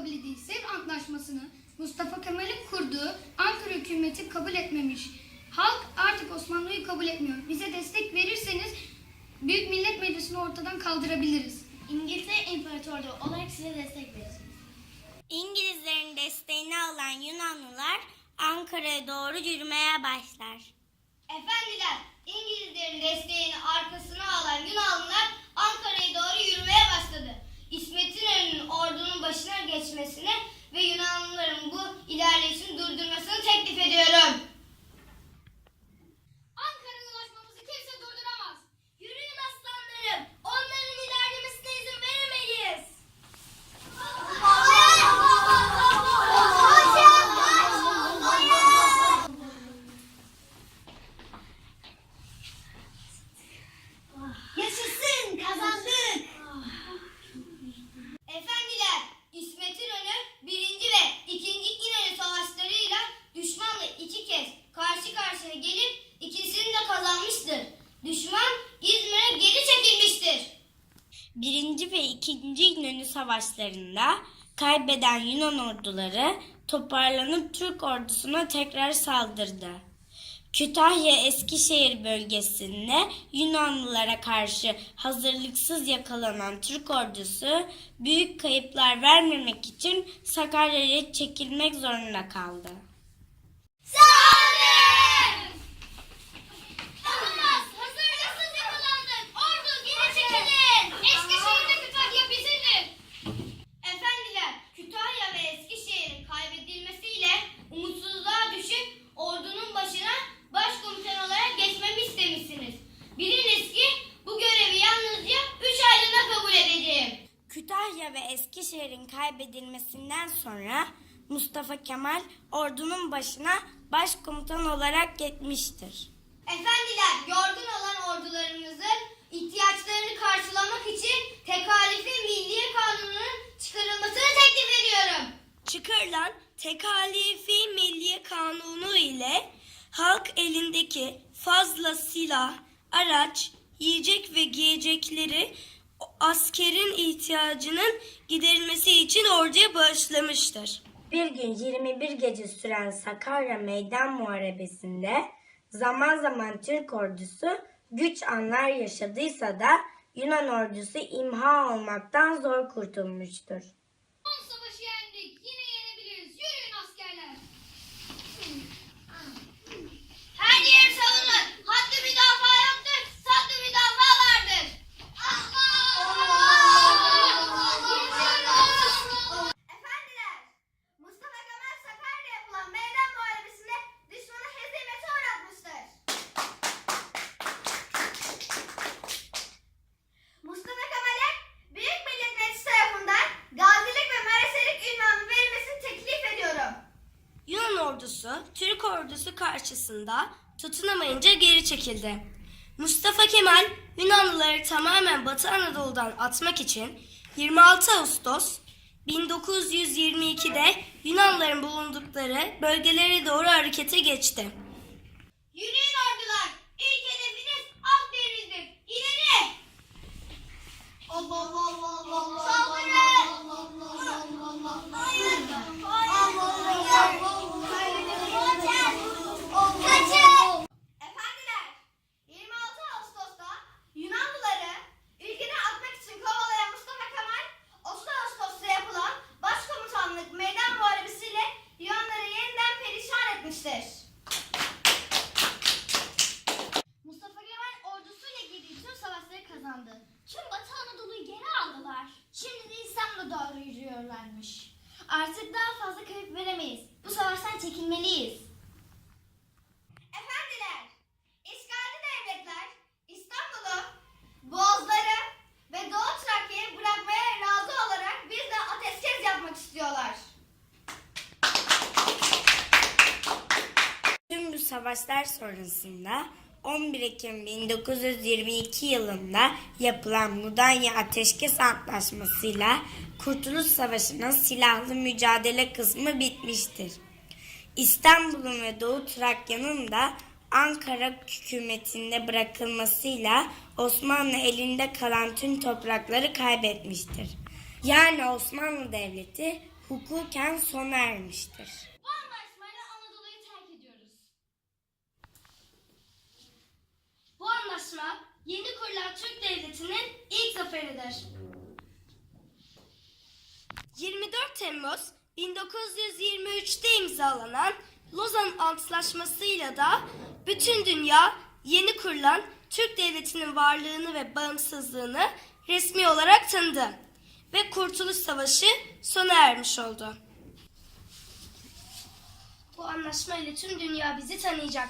kabul edildiği Sevr Antlaşması'nı Mustafa Kemal'in kurduğu Ankara hükümeti kabul etmemiş. Halk artık Osmanlı'yı kabul etmiyor. Bize destek verirseniz Büyük Millet Meclisi'ni ortadan kaldırabiliriz. İngiltere İmparatorluğu olarak size destek veririz. İngilizlerin desteğini alan Yunanlılar Ankara'ya doğru yürümeye başlar. Efendiler, İngilizlerin desteğini arkasına alan Yunanlılar Ankara'ya doğru yürümeye başladı. İsmet İnönü'nün ordunun başına geçmesini ve Yunanlıların bu ilerleyişini durdurmasını teklif ediyorum. Ankara'ya ulaşmamızı kimse durduramaz. Yürüyün aslanlarım, onların ilerlemesine izin veremeyiz. Yaşasın, kazandık. Efendiler, İsmet İnönü 1. ve 2. İnönü savaşlarıyla düşmanla 2 kez karşı karşıya gelip ikisini de kazanmıştır. Düşman İzmir'e geri çekilmiştir. 1. ve 2. İnönü Savaşları'nda kaybeden Yunan orduları toparlanıp Türk ordusuna tekrar saldırdı. Kütahya Eskişehir bölgesinde Yunanlılara karşı hazırlıksız yakalanan Türk ordusu büyük kayıplar vermemek için Sakarya'ya çekilmek zorunda kaldı. Olamaz! Hazırlıksız yakalandık! Ordu geri çekilin! Eskişehir'de Kütahya bizimdir! Efendiler, Kütahya ve Eskişehir'in kaybedilmesiyle umutsuzluğa düşüp ordunun başına başkomutan olarak geçmemi istemişsiniz. Biliniz ki bu görevi yalnızca 3 aylığına kabul edeceğim. Kütahya ve Eskişehir'in kaybedilmesinden sonra Mustafa Kemal ordunun başına başkomutan olarak geçmiştir. Efendiler, yorgun olan ordularımızın ihtiyaçlarını karşılamak için Tekalifi Milliye Kanunu'nun çıkarılmasını teklif ediyorum. Çıkarılan Tekalifi Milliye Kanunu ile halk elindeki fazla silah, araç, yiyecek ve giyecekleri askerin ihtiyacının giderilmesi için orduya bağışlamıştır. Bir gün 21 gece süren Sakarya Meydan Muharebesi'nde zaman zaman Türk ordusu güç anlar yaşadıysa da Yunan ordusu imha olmaktan zor kurtulmuştur. Son savaşı yendik. Yine yenebiliriz. Yürüyün askerler. Her yeri savunun. Hattı müdafaa yoktur, sattı müdafaa vardır. Efendiler, Mustafa Kemal Sakarya'da yapılan meydan muharebesinde düşmanı hezimete uğratmıştır. Mustafa Kemal'e Büyük Millet Meclisi tarafından gazilik ve mereselik ünvanı verilmesini teklif ediyorum. Yunan ordusu Türk ordusu karşısında tutunamayınca geri çekildi. Mustafa Kemal Yunanlıları tamamen Batı Anadolu'dan atmak için 26 Ağustos 1922'de Yunanlıların bulundukları bölgelere doğru harekete geçti. Yürüyün ordular. İlk hedefiniz Akdeniz'dir. İleri! Allah Allah Allah Allah. Saldırın! Hayır! Kaçın! Efendiler, 26 Ağustos'ta Yunanlıları ülkeden atmak için kovalayan Mustafa Kemal, 30 Ağustos'ta yapılan Başkomutanlık Meydan Muharebesi'yle Yunanları yeniden perişan etmiştir. Mustafa Kemal ordusuyla girdiği tüm savaşları kazandı. Tüm Batı Anadolu'yu geri aldılar. Şimdi de İstanbul'a doğru yürüyorlarmış. Artık daha fazla kayıp veremeyiz. Bu savaştan çekilmeliyiz. Efendiler, işgalci devletler İstanbul'u, Boğazları ve Doğu Trakya'yı bırakmaya razı olarak bizle ateşkes yapmak istiyorlar. Tüm bu savaşlar sonrasında 11 Ekim 1922 yılında yapılan Mudanya Ateşkes Antlaşması'yla Kurtuluş Savaşı'nın silahlı mücadele kısmı bitmiştir. İstanbul'un ve Doğu Trakya'nın da Ankara hükümetinde bırakılmasıyla Osmanlı elinde kalan tüm toprakları kaybetmiştir. Yani Osmanlı Devleti hukuken sona ermiştir. Bu anlaşmayla Anadolu'yu terk ediyoruz. Bu anlaşma yeni kurulan Türk Devleti'nin ilk zaferidir. 24 Temmuz 1923'te imzalanan Lozan Antlaşması'yla da bütün dünya yeni kurulan Türk Devleti'nin varlığını ve bağımsızlığını resmi olarak tanıdı ve Kurtuluş Savaşı sona ermiş oldu. Bu anlaşma ile tüm dünya bizi tanıyacak.